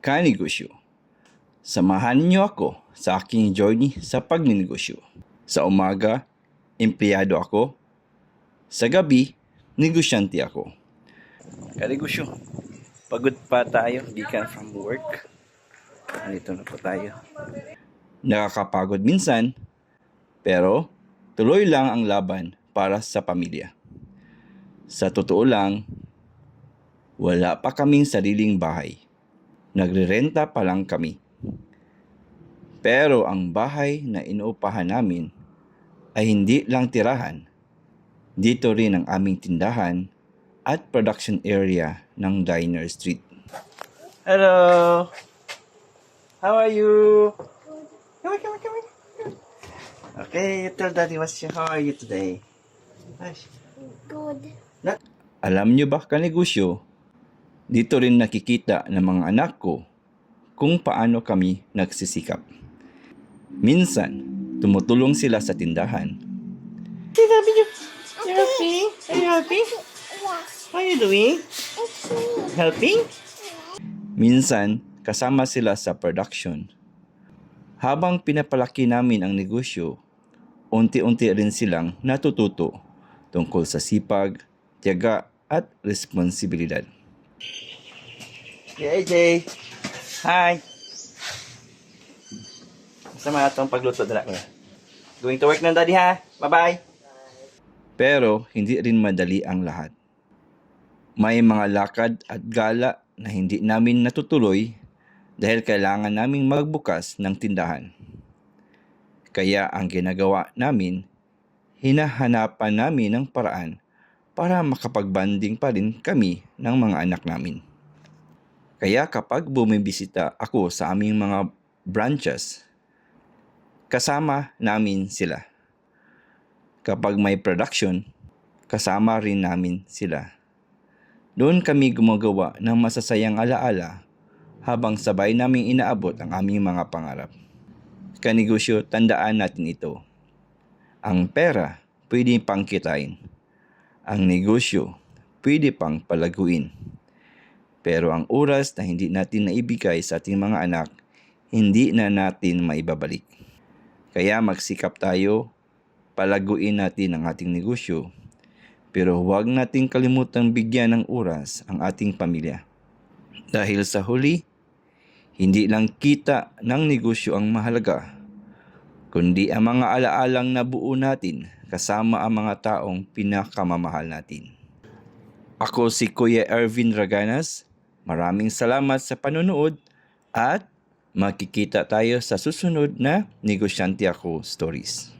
Kanegosyo. Samahan niyo ako sa aking journey sa pagninegosyo. Sa umaga, empleyado ako. Sa gabi, negosyante ako. Kanegosyo. Pagod pa tayo, gikan from work. Nandito na po tayo. Nakakapagod minsan, pero tuloy lang ang laban para sa pamilya. Sa totoo lang, wala pa kaming sariling bahay. Nagrerenta pa lang kami. Pero ang bahay na inuupahan namin ay hindi lang tirahan. Dito rin ang aming tindahan at production area ng Diner Street. Hello! How are you? Come on. Okay, you tell Daddy how are you today? Good. Alam nyo ba, kanegosyo, dito rin nakikita ng mga anak ko kung paano kami nagsisikap. Minsan, tumutulong sila sa tindahan. You happy? Are you happy? Yes. What are you doing? It's me. Helping? Minsan, kasama sila sa production. Habang pinapalaki namin ang negosyo, unti-unti rin silang natututo tungkol sa sipag, tiyaga at responsibilidad. Hey, AJ! Hi! Masama itong pagluto dala ko. Going to work na, Daddy, ha? Bye-bye! Pero hindi rin madali ang lahat. May mga lakad at gala na hindi namin natutuloy dahil kailangan naming magbukas ng tindahan. Kaya ang ginagawa namin, hinahanapan namin ng paraan para makapagbanding pa rin kami ng mga anak namin. Kaya kapag bumibisita ako sa aming mga branches, kasama namin sila. Kapag may production, kasama rin namin sila. Doon kami gumagawa ng masasayang alaala habang sabay naming inaabot ang aming mga pangarap. Kanegosyo, tandaan natin ito. Ang pera, pwede pang kitain. Ang negosyo, pwede pang palaguin. Pero ang oras na hindi natin naibigay sa ating mga anak, hindi na natin maibabalik. Kaya magsikap tayo, palaguin natin ang ating negosyo. Pero huwag nating kalimutang bigyan ng oras ang ating pamilya. Dahil sa huli, hindi lang kita ng negosyo ang mahalaga, kundi ang mga alaalang nabuo natin kasama ang mga taong pinakamamahal natin. Ako si Kuya Ervin Raganas. Maraming salamat sa panonood at makikita tayo sa susunod na Negosyante Ako Stories.